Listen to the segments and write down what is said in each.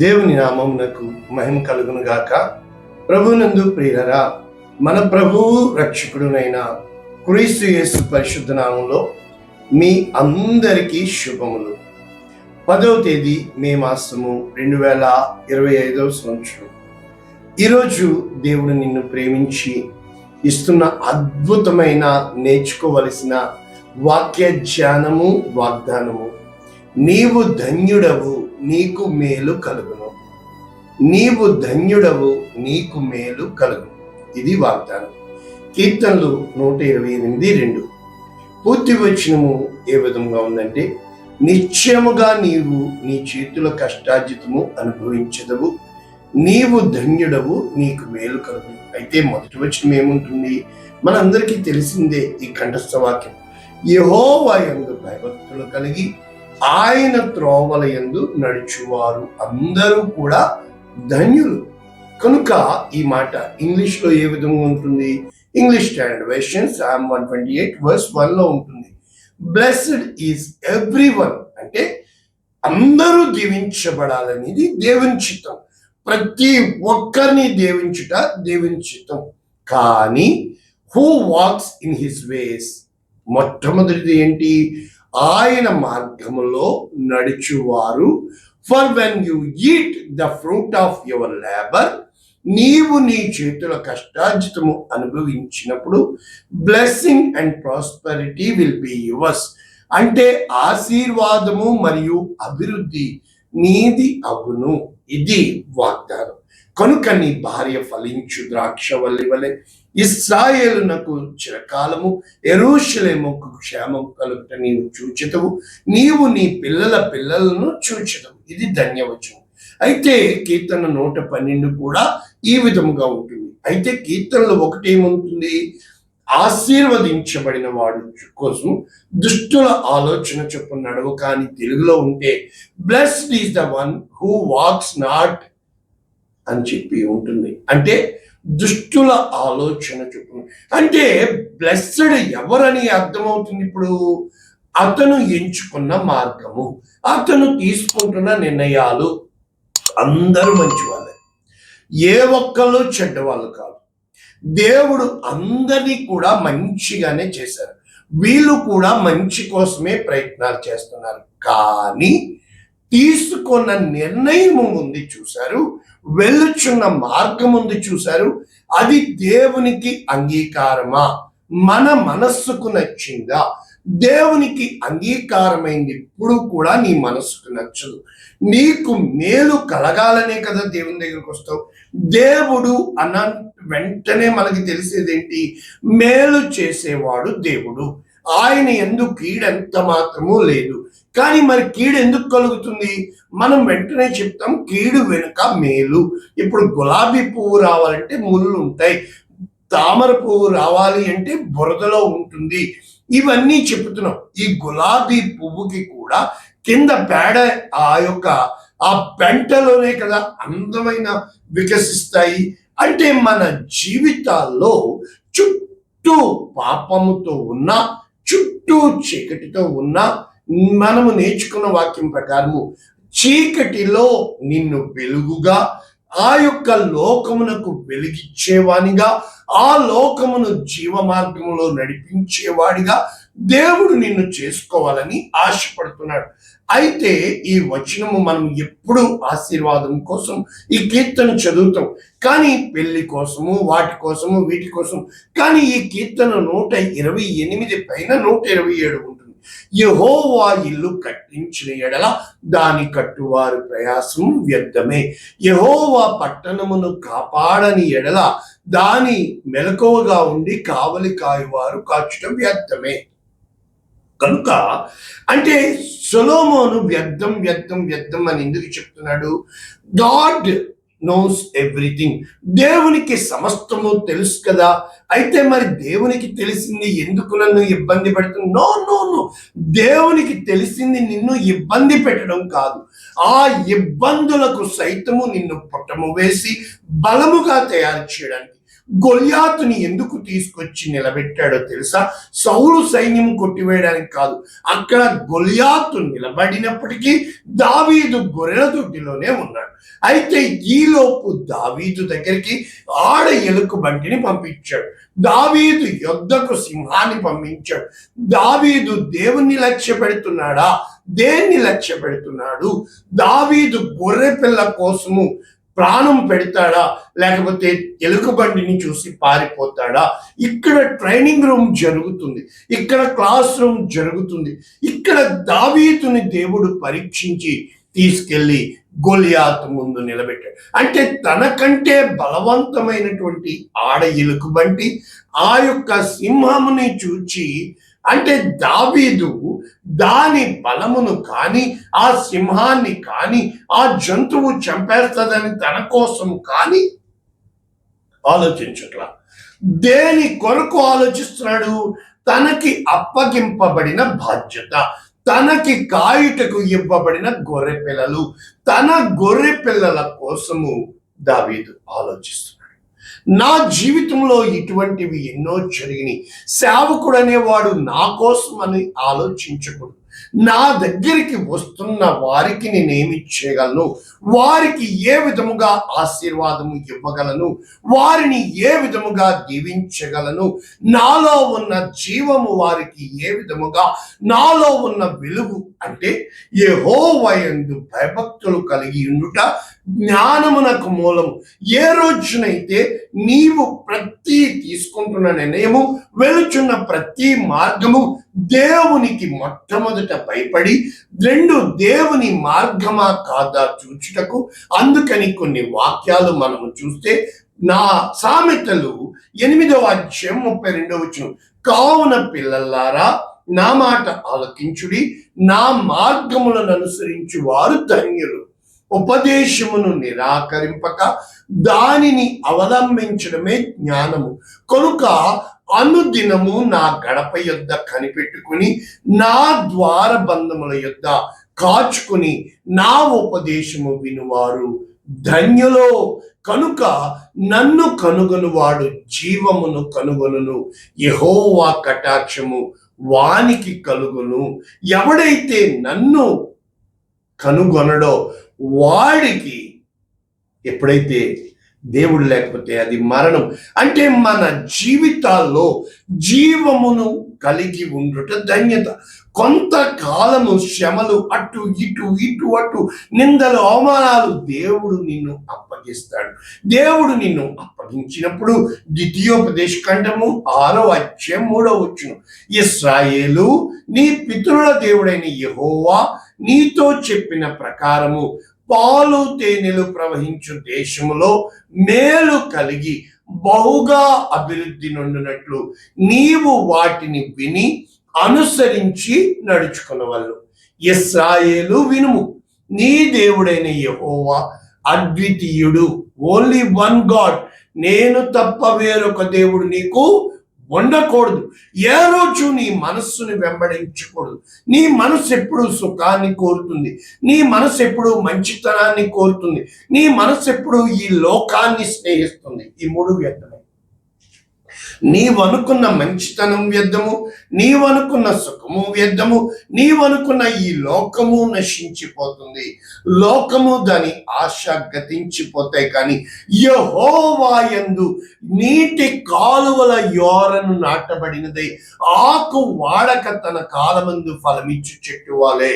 దేవుని నామమునకు మహిమ కలుగును గాక. ప్రభునందు ప్రియులరా, మన ప్రభువు రక్షకుడునైన క్రీస్తు యేసు పరిశుద్ధ నామంలో మీ అందరికీ శుభములు. 10వ తేదీ మే మాసము 2025వ సంవత్సరం. ఈరోజు దేవుడు నిన్ను ప్రేమించి ఇస్తున్న అద్భుతమైన నేర్చుకోవలసిన వాక్య ధ్యానము, వాగ్దానము. నీవు ధన్యుడవు, నీకు మేలు కలుగును. నీవు ధన్యుడవు, నీకు మేలు కలుగును. ఇది వాగ్దానం. కీర్తనలు 128:2. పూర్తి వచనము ఏ విధంగా ఉందంటే, నిశ్చయముగా నీవు నీ చేతుల కష్టార్జితము అనుభవించదవు, నీవు ధన్యుడవు, నీకు మేలు కలుగును. అయితే మొదటి వచనం ఏముంటుంది? మనందరికీ తెలిసిందే ఈ కంఠస్థ వాక్యం. యెహోవా యందు భయభక్తులు కలిగి ఆయన త్రోవల యందు నడుచువారు అందరూ కూడా ధన్యులు. కనుక ఈ మాట ఇంగ్లీష్ లో ఏ విధంగా ఉంటుంది? ఇంగ్లీష్ స్టాండర్డ్ వెర్షన్ Psalm 128:1 ఉంటుంది. బ్లెస్డ్ ఈజ్ ఎవ్రీవన్, అంటే అందరూ దీవించబడాలనేది దేవుని చిత్తం. ప్రతి ఒక్కరిని దీవించుట దేవుని చిత్తం. కానీ who walks in his ways, మొట్టమొదటిది ఏంటి? ఆయన మార్గములో నడుచువారు. For when you eat the fruit of your labour, నీవు నీ చేతుల కష్టార్జితము అనుభవించినప్పుడు blessing and prosperity will be yours, అంటే ఆశీర్వాదము మరియు అభివృద్ధి నీది అగును. ఇది వాగ్దానం. కనుక నీ భార్య ఫలించు ద్రాక్షవల్లి వలె ఇశ్రాయేలునకు చిరకాలము, యెరూషలేముకు క్షేమం కలుగుట నీవు చూచెదవు, నీవు నీ పిల్లల పిల్లలను చూచెదవు. ఇది ధన్యవచనం. అయితే కీర్తన 112 కూడా ఈ విధముగా ఉంటుంది. అయితే కీర్తనలో ఒకటేముంటుంది? ఆశీర్వదించబడిన వాడు కోసం దుష్టుల ఆలోచన చొప్పున నడవు. కానీ తెలుగులో ఉంటే blessed is the one who wax not అని చెప్పి ఉంటుంది. అంటే దుష్టుల ఆలోచన చొప్పున, అంటే బ్లెస్డ్ ఎవరని అర్థమవుతుంది. ఇప్పుడు అతను ఎంచుకున్న మార్గము, అతను తీసుకుంటున్న నిర్ణయాలు అందరూ మంచి వాళ్ళే, ఏ ఒక్కళ్ళు చెడ్డవాళ్ళు కాదు. దేవుడు అందరినీ కూడా మంచిగానే చేశారు. వీళ్ళు కూడా మంచి కోసమే ప్రయత్నాలు చేస్తున్నారు. కానీ తీసుకున్న నిర్ణయం ఉంది చూశారు, వెళ్ళుచున్న మార్గం ఉంది చూశారు, అది దేవునికి అంగీకారమా? మన మనస్సుకు నచ్చిందా? దేవునికి అంగీకారమైంది ఎప్పుడు కూడా నీ మనస్సుకు నచ్చదు. నీకు మేలు కలగాలనే కదా దేవుని దగ్గరకు వస్తావు. దేవుడు అన్న వెంటనే మనకి తెలిసేదేంటి? మేలు చేసేవాడు దేవుడు. ఆయన యందు కీడెంత మాత్రమూ లేదు. కానీ మరి కీడు ఎందుకు కలుగుతుంది? మనం వెంటనే చెప్తాం కీడు వెనుక మేలు. ఇప్పుడు గులాబీ పువ్వు రావాలంటే ముళ్ళు ఉంటాయి, తామర పువ్వు రావాలి అంటే బురదలో ఉంటుంది. ఇవన్నీ చెప్తున్నాం. ఈ గులాబీ పువ్వుకి కూడా కింద పేడ, ఆ పెంటలోనే కదా అందమైన వికసిస్తాయి. అంటే మన జీవితాల్లో చుట్టూ పాపముతో ఉన్న, చుట్టూ చీకటితో ఉన్న, మనము నేర్చుకున్న వాక్యం ప్రకారము చీకటిలో నిన్ను వెలుగుగా, ఆ యొక్క లోకమునకు వెలిగిచ్చేవానిగా, ఆ లోకమును జీవ మార్గంలో నడిపించేవాడిగా దేవుడు నిన్ను చేసుకోవాలని ఆశపడుతున్నాడు. అయితే ఈ వచనము మనం ఎప్పుడు ఆశీర్వాదం కోసం ఈ కీర్తన చదువుతాం, కానీ పెళ్లి కోసము, వాటి కోసము, వీటి కోసం. కానీ ఈ కీర్తన 128 పైన 127 ఉంటుంది. యెహోవా ఇల్లు కట్టించిన ఎడల దాని కట్టువారు ప్రయాసం వ్యర్థమే, యెహోవా పట్టణమును కాపాడని ఎడల దాని మెలకువగా ఉండి కావలి కాయువారు కాచుట వ్యర్థమే. కనుక అంటే సొలొమోను వ్యర్థం వ్యర్థం వ్యర్థం అని ఎందుకు చెప్తున్నాడు? God knows everything. దేవునికి సమస్తము తెలుసు కదా. అయితే మరి దేవునికి తెలిసింది ఎందుకు నన్ను ఇబ్బంది పెడుతుంది? నో నో నో, దేవునికి తెలిసింది నిన్ను ఇబ్బంది పెట్టడం కాదు, ఆ ఇబ్బందులకు సైతము నిన్ను పుట్టము వేసి బలముగా తయారు చేయడానికి, గొల్యాతుని ఎందుకు తీసుకొచ్చి నిలబెట్టాడో తెలుసా? సౌలు సైన్యం కొట్టివేయడానికి కాదు. అక్కడ గొల్యాతు నిలబడినప్పటికీ దావీదు గొర్రెల దొడ్డిలోనే ఉన్నాడు. అయితే ఈలోపు దావీదు దగ్గరికి ఆడ ఎలుకబంటిని పంపించాడు. దావీదు యుద్ధకు సింహాన్ని పంపించాడు. దావీదు దేవుణ్ణి లక్ష్య పెడుతున్నాడా? దేన్ని లక్ష్య పెడుతున్నాడు? దావీదు గొర్రె పిల్ల కోసము ప్రాణం పెడతాడా, లేకపోతే ఎలుకబండిని చూసి పారిపోతాడా? ఇక్కడ ట్రైనింగ్ రూమ్ జరుగుతుంది, ఇక్కడ క్లాస్ రూమ్ జరుగుతుంది. ఇక్కడ దావీదుని దేవుడు పరీక్షించి తీసుకెళ్లి గొలియాతు ముందు నిలబెట్టాడు. అంటే తనకంటే బలవంతమైనటువంటి ఆడ ఎలుకబంటి ఆ యొక్క సింహముని చూచి, అంటే దావీదు దాని బలమును కానీ ఆ సింహాన్ని కానీ ఆ జంతువు చంపేస్తుందని తన కోసం కానీ ఆలోచించట్లా. దేని కొరకు ఆలోచిస్తున్నాడు? తనకి అప్పగింపబడిన బాధ్యత, తనకి కాయుటకు ఇవ్వబడిన గొర్రె పిల్లలు, తన గొర్రె పిల్లల కోసము దావీదు ఆలోచిస్తున్నాడు. నా జీవితంలో ఇటువంటివి ఎన్నో జరిగినాయి. సేవకుడు అనేవాడు నా కోసం అని ఆలోచించకూడదు. నా దగ్గరికి వస్తున్న వారికి నేనేమి చేయగలను, వారికి ఏ విధముగా ఆశీర్వాదము ఇవ్వగలను, వారిని ఏ విధముగా దీవించగలను, నాలో ఉన్న జీవము వారికి ఏ విధముగా, నాలో ఉన్న వెలుగు అంటే యెహోవా యందు భయభక్తులు కలిగి ఉండుట జ్ఞానమునకు మూలము. ఏ రోజునైతే నీవు ప్రతి తీసుకుంటున్న నిర్ణయము, వెలుచున్న ప్రతి మార్గము దేవునికి మొట్టమొదట భయపడి, రెండు దేవుని మార్గమా కాదా చూచుటకు. అందుకని కొన్ని వాక్యాలు మనము చూస్తే, నా సామెతలు 8వ అధ్యాయం 32వ వచనం, కావున పిల్లలారా నా మాట ఆలకించుడి, నా మార్గములను అనుసరించి వారు ధన్యులు. ఉపదేశమును నిరాకరింపక దానిని అవలంబించడమే జ్ఞానము. కనుక అనుదినము నా గడప యొద్ద కనిపెట్టుకుని, నా ద్వార బంధముల యొద్ద కాచుకుని నా ఉపదేశము వినువారు ధన్యులో. కనుక నన్ను కనుగొనువాడు జీవమును కనుగొనును, యెహోవా కటాక్షము వానికి కలుగును. ఎవడైతే నన్ను కనుగొనడో వాడికి, ఎప్పుడైతే దేవుడు లేకపోతే అది మరణం. అంటే మన జీవితాల్లో జీవమును కలిగి ఉండుట ధన్యత. కొంతకాలము శ్రమలు, అటు ఇటు ఇటు అటు నిందలు, అవమానాలు దేవుడు నిన్ను అప్పగిస్తాడు. దేవుడు నిన్ను అప్పగించినప్పుడు ద్వితీయోపదేశ ఖండము 6వ అధ్యాయం 3వ వచనం, ఇశ్రాయేలు నీ పితరుల దేవుడైన యెహోవా నీతో చెప్పిన ప్రకారము పాలు తేనెలు ప్రవహించు దేశములో మేలు కలిగి బహుగా అభివృద్ధి నొందినట్లు నీవు వాటిని విని అనుసరించి నడుచుకునవలెను. ఇశ్రాయేలు వినుము, నీ దేవుడైన యెహోవా అద్వితీయుడు, ఓన్లీ వన్ గాడ్, నేను తప్ప వేరొక దేవుడు నీకు ఉండకూడదు. ఏ రోజు నీ మనస్సుని వెంబడించకూడదు. నీ మనసు ఎప్పుడు సుఖాన్ని కోరుతుంది, నీ మనసు ఎప్పుడు మంచితనాన్ని కోరుతుంది, నీ మనసు ఎప్పుడు ఈ లోకాన్ని స్నేహిస్తుంది. ఈ మూడు వ్యర్థమే. నీవనుకున్న మంచితనం వ్యర్థము, నీవనుకున్న సుఖము వ్యర్థము, నీవనుకున్న ఈ లోకము నశించిపోతుంది, లోకము దాని ఆశ గతించిపోతాయి. కానీ యెహోవా యందు నీటి కాలువల యోరను నాటబడినదై ఆకు వాడక తన కాలమందు ఫలమిచ్చు చెట్టు వాలే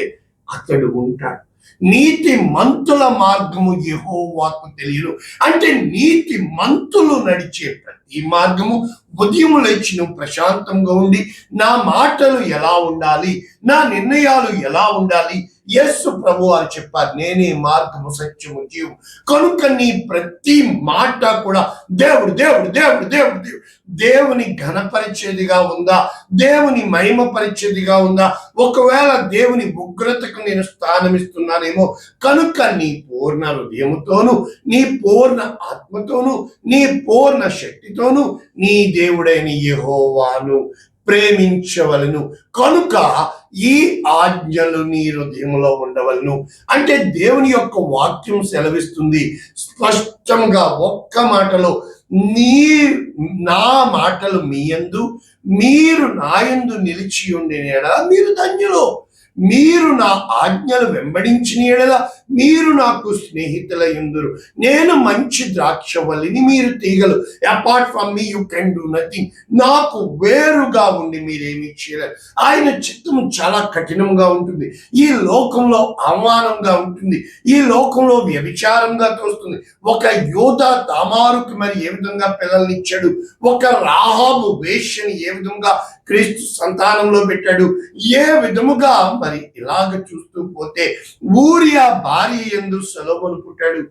అతడు ఉంటాడు. నీతి మంతుల మార్గము యెహోవాకు తెలియను. అంటే నీతి మంతులు నడిచే ప్రతి మార్గము, ఉదయం లేచి నువ్వు ప్రశాంతంగా ఉండి నా మాటలు ఎలా ఉండాలి, నా నిర్ణయాలు ఎలా ఉండాలి, యేసు ప్రభు వారు చెప్పారు, నేనే మార్గము సత్యము జీవం. కనుక నీ ప్రతి మాట కూడా దేవుడు దేవుడు దేవుడు దేవుడు దేవుడు దేవుని ఘనపరిచేదిగా ఉందా, దేవుని మహిమపరిచేదిగా ఉందా? ఒకవేళ దేవుని ఉగ్రతకు నేను స్థానమిస్తున్నానేమో. కనుక నీ పూర్ణ హృదయముతోను, నీ పూర్ణ ఆత్మతోను, నీ పూర్ణ శక్తితోను నీ దేవుడైన యెహోవాను ప్రేమించవలను. కనుక ఈ ఆజ్ఞలు నీ హృదయంలో ఉండవలను. అంటే దేవుని యొక్క వాక్యం సెలవిస్తుంది స్పష్టంగా, ఒక్క మాటలో నీ నా మాటలు మీ యందు మీరు నా యందు నిలిచి ఉండిన యెడల మీరు ధన్యులు. మీరు నా ఆజ్ఞలు వెంబడించిన యెడల మీరు నాకు స్నేహితులై ఉందురు. నేను మంచి ద్రాక్షవల్లిని, మీరు తీగలు. Apart from me you can do nothing. నాకు వేరుగా ఉండి మీరేమి చేయలేరు. ఆయన చిత్తము చాలా కఠినంగా ఉంటుంది. ఈ లోకంలో అవమానంగా ఉంటుంది. ఈ లోకంలో వ్యభిచారంగా తోస్తుంది. ఒక యోధ తామారుకి మరి ఏ విధంగా పిల్లల్నిచ్చాడు, ఒక రాహాబు వేశ్యని ఏ విధంగా క్రీస్తు సంతానంలో పెట్టాడు, ఏ విధముగా మరి ఇలాగ చూస్తూ పోతే ఊరియా భార్య యందు సొలొమోను పుట్టాడు.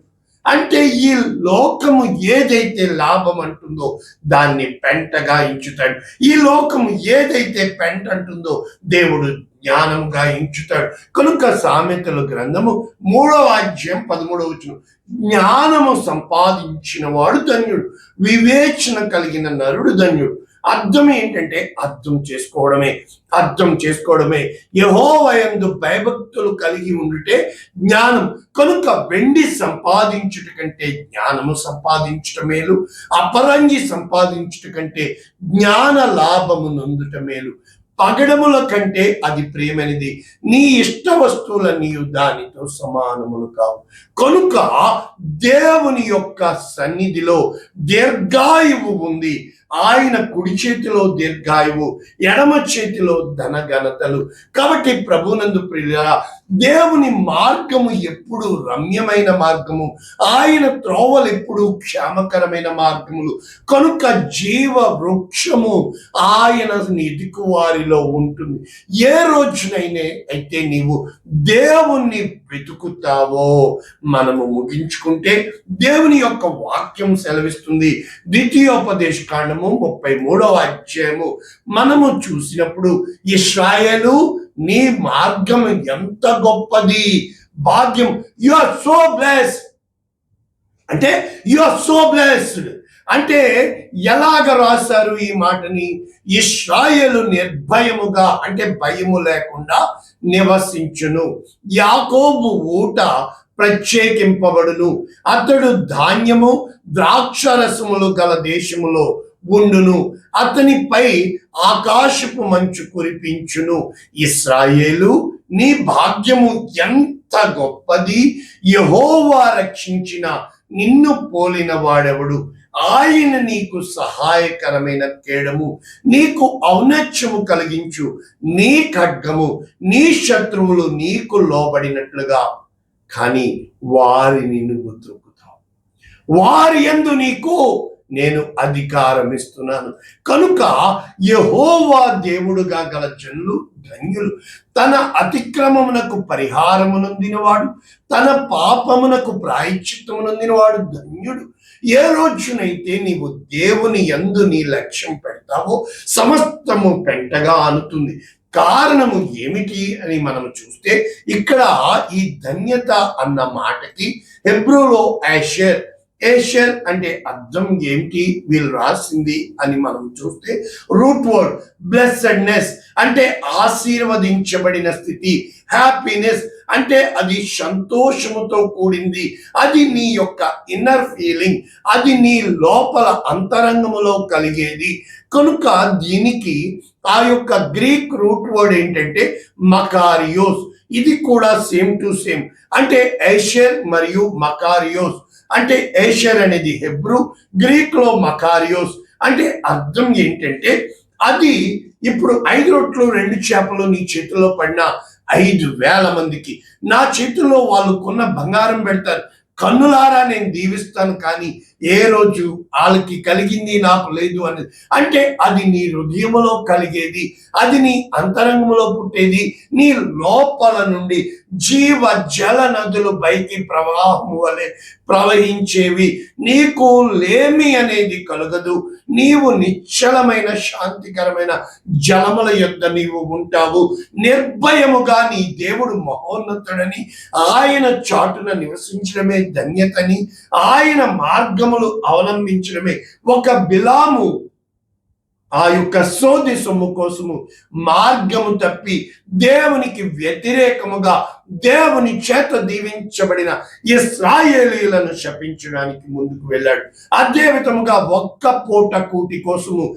అంటే ఈ లోకము ఏదైతే లాభం అంటుందో దాన్ని పెంటగా ఎంచుతాడు. ఈ లోకము ఏదైతే పెంట అంటుందో దేవుడు జ్ఞానంగా ఎంచుతాడు. కనుక సామెతల గ్రంథము 3వ అధ్యాయం 13వ వచనం, జ్ఞానము సంపాదించిన వాడు ధన్యుడు, వివేచన కలిగిన నరుడు ధన్యుడు. అర్థం ఏంటంటే అర్థం చేసుకోవడమే. యెహోవా యందు భయభక్తులు కలిగి ఉండుటే జ్ఞానం. కనుక వెండి సంపాదించుట కంటే జ్ఞానము సంపాదించుట మేలు, అపరంజి సంపాదించుట కంటే జ్ఞాన లాభము నొందుట మేలు. పగడముల కంటే అది ప్రియమైనది, నీ ఇష్ట వస్తువులన్నీ దానితో సమానములు కావు. కనుక దేవుని యొక్క సన్నిధిలో దీర్ఘాయువు ఉంది. ఆయన కుడి చేతిలో దీర్ఘాయువు, ఎడమ చేతిలో ధనఘనతలు. కాబట్టి ప్రభునందు ప్రియులారా, దేవుని మార్గము ఎప్పుడు రమ్యమైన మార్గము, ఆయన త్రోవలు ఎప్పుడు క్షేమకరమైన మార్గములు. కనుక జీవ వృక్షము ఆయన ఎదుకు వారిలో ఉంటుంది. ఏ రోజునైనా అయితే నీవు దేవుణ్ణి వెతుకుతావో, మనము ముగించుకుంటే దేవుని యొక్క వాక్యం సెలవిస్తుంది. ద్వితీయోపదేశ కాండము 33వ అధ్యాయము మనము చూసినప్పుడు, ఇశ్రాయేలు నీ మార్గం ఎంత గొప్పది, భాగ్యం, యు ఆర్ సో బ్లెస్డ్ అంటే యు ఆర్ సో బ్లెస్డ్ అంటే ఎలాగ రాశారు ఈ మాటని? ఇశ్రాయేలు నిర్భయముగా అంటే భయము లేకుండా నివసించును, యాకోబు ఊట ప్రత్యేకింపబడును, అతడు ధాన్యము ద్రాక్షరసములు గల దేశములో ఉండును, అతనిపై ఆకాశపు మంచు కురిపించును. ఇశ్రాయేలు నీ భాగ్యము ఎంత గొప్పది, యెహోవా రక్షించిన నిన్ను పోలిన వాడెవడు? ఆయన నీకు సహాయకరమైన కేడము, నీకు ఔన్నత్యము కలిగించు నీ ఖడ్గము, నీ శత్రువులు నీకు లోబడినట్లుగా. కానీ వారిని నువ్వు త్రొక్కుతావు, వారి యందు నీకు నేను అధికారం ఇస్తున్నాను. కనుక యెహోవా దేవుడుగా గల జనులు ధన్యులు. తన అతిక్రమమునకు పరిహారమునొందినవాడు, తన పాపమునకు ప్రాయశ్చిత్తమునొందినవాడు ధన్యుడు. ఏ రోజునైతే నీవు దేవుని యందు నీ లక్ష్యం పెడతావో సమస్తము పెంటగా అనుతుంది. కారణము ఏమిటి అని మనం చూస్తే, ఇక్కడ ఈ ధన్యత అన్న మాటకి హెబ్రూలో ఏషర్ అంటే అర్థం ఏమిటి వీళ్ళు రాసింది అని మనం చూస్తే, రూట్ వర్డ్ బ్లెస్సెడ్నెస్ అంటే ఆశీర్వదించబడిన స్థితి, హ్యాపీనెస్ అంటే అది సంతోషముతో కూడింది, అది నీ యొక్క ఇన్నర్ ఫీలింగ్, అది నీ లోపల అంతరంగములో కలిగేది. కనుక దీనికి ఆ యొక్క గ్రీక్ రూట్ వర్డ్ ఏంటంటే మకారియోస్. ఇది కూడా సేమ్ టు సేమ్ అంటే ఏషర్ మరియు మకారియోస్. అంటే ఏషర్ అనేది హెబ్రూ, గ్రీక్ లో మకారియోస్ అంటే అర్థం ఏంటంటే, అది ఇప్పుడు 5 రొట్లు 2 చేపలు నీ చేతిలో పడిన 5,000 మందికి నా చేతిలో వాళ్ళు కొన్న బంగారం పెడతారు, కన్నులారా నేను దీవిస్తాను, కానీ ఏ రోజు వాళ్ళకి కలిగింది నాకు లేదు అనేది. అంటే అది నీ హృదయములో కలిగేది, అది నీ అంతరంగంలో పుట్టేది, నీ లోపల నుండి జీవ జల నదులు పైకి ప్రవాహము వలె ప్రవహించేవి. నీకు లేమి అనేది కలగదు, నీవు నిశ్చలమైన శాంతికరమైన జలముల యొద్ద నీవు ఉంటావు. నిర్భయముగా నీ దేవుడు మహోన్నతుడని, ఆయన చాటున నివసించడమే ధన్యతని, ఆయన మార్గములు అవలంబించడమే. ఒక బిలాము ఆ యొక్క సోది సొమ్ము కోసము మార్గము తప్పి దేవునికి వ్యతిరేకముగా దేవుని చేత దీవించబడిన ఇశ్రాయేలీయులను శపించడానికి ముందుకు వెళ్ళాడు. అదే విధముగా ఒక్క పూట కూటి కోసము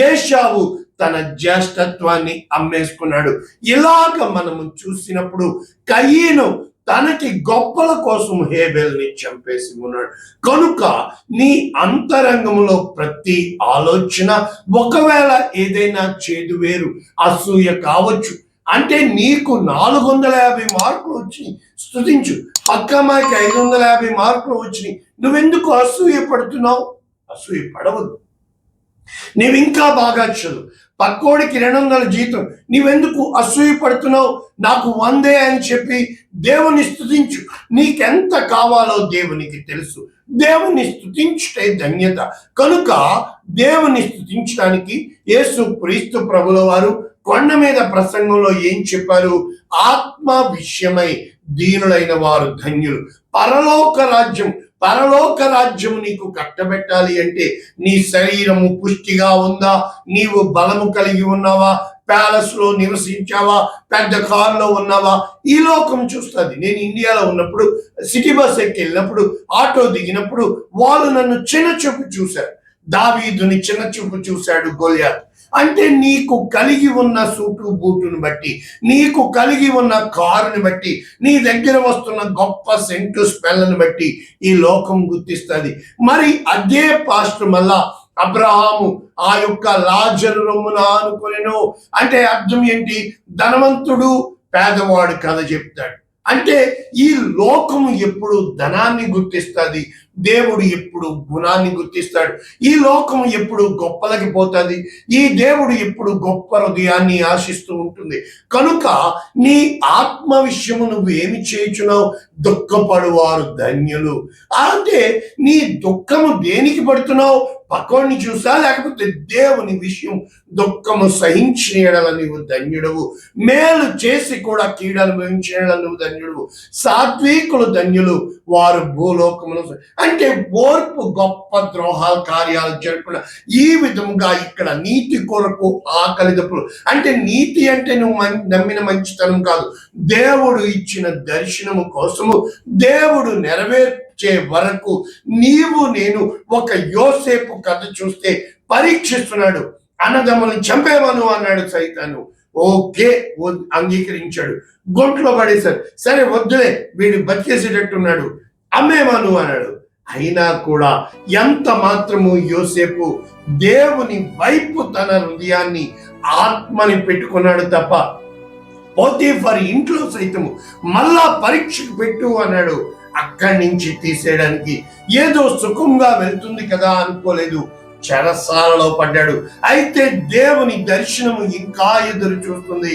ఏశావు తన జ్యేష్ఠత్వాన్ని అమ్మేసుకున్నాడు. ఇలాగ మనము చూసినప్పుడు కయీను తనకి గొప్పల కోసం హేబెల్ని చంపేసి ఉన్నాడు. కనుక నీ అంతరంగంలో ప్రతి ఆలోచన, ఒకవేళ ఏదైనా చేదు వేరు అసూయ కావచ్చు, అంటే నీకు 450 మార్కులు వచ్చినాయి, స్తుతించు. అక్కమ్మాయికి 550 మార్కులు వచ్చినాయి, నువ్వెందుకు అసూయ పడుతున్నావు? అసూయ పడవద్దు. నీవు ఇంకా బాగా చదువు, పక్కోడికి 200 జీతం, నీవెందుకు అసూయ పడుతున్నావు? నాకు 100 అని చెప్పి దేవుని స్తుతించు. నీకెంత కావాలో దేవునికి తెలుసు. దేవుని స్తుతించుటే ధన్యత. కనుక దేవుని స్తుతించడానికి యేసు క్రీస్తు ప్రభుల వారు కొండ మీద ప్రసంగంలో ఏం చెప్పారు? ఆత్మ విషయమై దీనులైన వారు ధన్యులు. పరలోక రాజ్యం నీకు కట్టబెట్టాలి అంటే నీ శరీరము పుష్టిగా ఉందా? నీవు బలము కలిగి ఉన్నావా? ప్యాలెస్ లో నివసించావా? పెద్ద కారులో ఉన్నావా? ఈ లోకం చూస్తుంది. నేను ఇండియాలో ఉన్నప్పుడు సిటీ బస్ ఎక్కి వెళ్ళినప్పుడు, ఆటో దిగినప్పుడు వాళ్ళు నన్ను చిన్న చూపు చూశారు. దావీదుని చిన్న చూపు చూశాడు గోలియాత్. అంటే నీకు కలిగి ఉన్న సూటు బూటును బట్టి, నీకు కలిగి ఉన్న కారుని బట్టి, నీ దగ్గర వస్తున్న గొప్ప సెంటు స్మెల్ని బట్టి ఈ లోకం గుర్తిస్తుంది. మరి అదే పాస్టర్ మళ్ళా అబ్రహాము ఆ యొక్క లాజరు రొమ్మున ఆనుకొనెను అంటే అర్థం ఏంటి? ధనవంతుడు పేదవాడు కథ చెప్తాడు. అంటే ఈ లోకము ఎప్పుడు ధనాన్ని గుర్తిస్తుంది, దేవుడు ఎప్పుడు గుణాన్ని గుర్తిస్తాడు. ఈ లోకము ఎప్పుడు గొప్పలకి పోతుంది, ఈ దేవుడు ఎప్పుడు గొప్ప హృదయాన్ని ఆశిస్తూ ఉంటుంది. కనుక నీ ఆత్మ విషయము నువ్వు ఏమి చేయుచున్నావు? దుఃఖపడువారు ధన్యులు. అంటే నీ దుఃఖము దేనికి పడుతున్నావు? పక్కోడిని చూసా, లేకపోతే దేవుని విషయం దుఃఖము సహించిన ఎడల నీవు ధన్యుడవు. మేలు చేసి కూడా కీడు అనుభవించిన ఎడల నువ్వు ధన్యుడవు. సాత్వికులు ధన్యులు, వారు భూలోకమును. అంటే ఓర్పు గొప్ప ద్రోహాల కార్యాలు జరుపుకున్న ఈ విధముగా ఇక్కడ నీతి కొరకు ఆకలి దప్పులు. అంటే నీతి అంటే నువ్వు నమ్మిన మంచితనం కాదు, దేవుడు ఇచ్చిన దర్శనము కోసము దేవుడు నెరవేర్చే వరకు నీవు నేను ఒక యోసేపు కథ చూస్తే పరీక్షిస్తున్నాడు. అన్నదమ్ములను చంపేమను అన్నాడు సైతాను. ఓకే, అంగీకరించాడు. గొంట్లో పడేశారు. సరే వద్దులే, వీడు బతికేసేటట్టున్నాడు, అమ్మేమను అన్నాడు. అయినా కూడా ఎంత మాత్రము యోసేపు దేవుని వైపు తన హృదయాన్ని, ఆత్మని పెట్టుకున్నాడు తప్ప పోతీఫర్ ఇంట్లో సైతము మళ్ళా పరీక్షకు పెట్టు అన్నాడు. అక్కడి నుంచి తీసేయడానికి ఏదో సుఖంగా వెళ్తుంది కదా అనుకోలేదు, చెరసాలలో పడ్డాడు. అయితే దేవుని దర్శనము ఇంకా ఎదురు చూస్తుంది.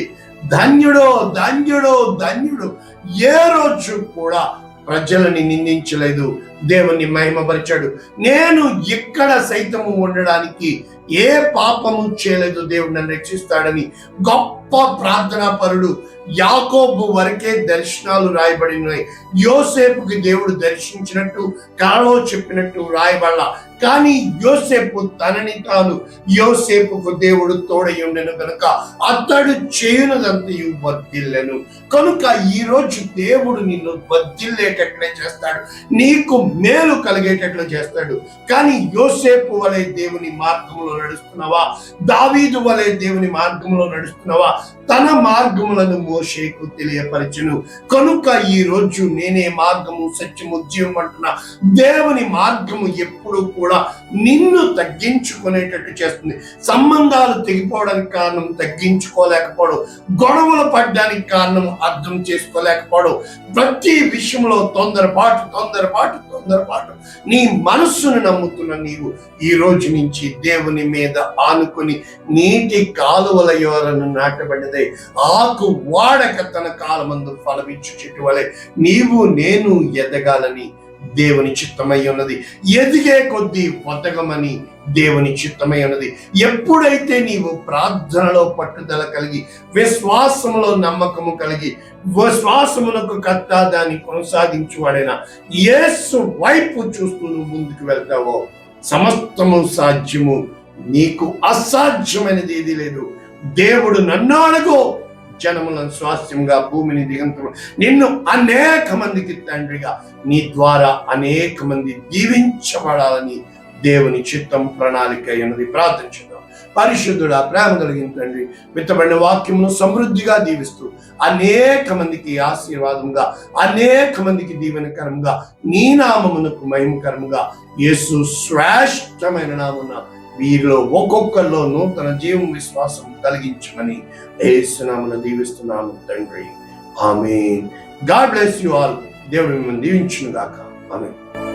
ధన్యుడో ధన్యుడో ధన్యుడు. ఏ రోజు కూడా ప్రజలని నిందించలేదు, దేవుని మహిమపరిచాడు. నేను ఇక్కడ సైతము ఉండడానికి ఏ పాపము చేయలేదు, దేవుడు నన్ను రక్షిస్తాడని గొప్ప ప్రార్థనా పరుడు. యాకోబు వరకే దర్శనాలు రాయబడినాయి. యోసేపుకి దేవుడు దర్శించినట్టు కలలో చెప్పినట్టు రాయబడాల. కానీ యోసేపు తనని తాను, యోసేపుకు దేవుడు తోడై ఉండెను కనుక అతడు చేయునదంతయు వర్ధిల్లెను. కనుక ఈ రోజు దేవుడు నిన్ను వర్ధిల్లేటట్లే చేస్తాడు, నీకు మేలు కలిగేటట్లు చేస్తాడు. కానీ యోసేపు వలె దేవుని మార్గంలో నడుస్తున్నావా? దావీదు వలె దేవుని మార్గంలో నడుస్తున్నావా? తన మార్గములను మోషేకు తెలియపరచును. కనుక ఈ రోజు నేనే మార్గము సత్యము జీవం అంటున్నా. దేవుని మార్గము ఎప్పుడు కూడా నిన్ను తగ్గించుకునేటట్టు చేస్తుంది. సంబంధాలు తెగిపోవడానికి కారణం తగ్గించుకోలేకపోవడం, గొడవలు పడ్డానికి కారణం అర్థం చేసుకోలేకపోవడం, ప్రతి విషయంలో తొందరపాటు తొందరపాటు తొందరపాటు. నీ మనస్సును నమ్ముతున్న నీవు ఈ రోజు నుంచి దేవుని మీద ఆనుకొని నీటి కాలువల యోరను నాటబడినదే ఆకు వాడక తన కాలమందు ఫలమిచ్చు చెట్టు వలె నీవు నేను ఎదగాలని దేవుని చిత్తమై ఉన్నది. ఎదిగే కొద్దీ పొదగమని దేవుని చిత్తమై ఉన్నది. ఎప్పుడైతే నీవు ప్రార్థనలో పట్టుదల కలిగి, విశ్వాసములో నమ్మకము కలిగి, విశ్వాసమునకు కర్త దాన్ని కొనసాగించువాడైనా యేసు వైపు చూస్తూ నువ్వు ముందుకు వెళ్తావో సమస్తము సాధ్యము. నీకు అసాధ్యమైనది ఏది లేదు. దేవుడు నన్ను అడుగు, జనములను స్వాస్థ్యంగా భూమిని దిగంతము, నిన్ను అనేక మందికి తండ్రిగా, నీ ద్వారా అనేక మంది దీవించబడాలని దేవుని చిత్తం, ప్రణాళిక అన్నది ప్రార్థించుదాం. పరిశుద్ధుడా, ప్రేమ కలిగిన తండ్రి, విత్తబడిన వాక్యమును సమృద్ధిగా దీవిస్తూ అనేక మందికి ఆశీర్వాదంగా, అనేక మందికి దీవెనకరంగా, నీ నామమునకు మహిమకరంగా, యేసు శ్రేష్టమైన నామమున వీరిలో ఒక్కొక్కరిలో నూతన జీవం, విశ్వాసం కలిగించమని యేసు నామమున దీవిస్తున్నాను తండ్రి. ఆమేన్. God bless you all. దేవుడు మిమ్మల్ని దీవించును గాక. ఆమేన్.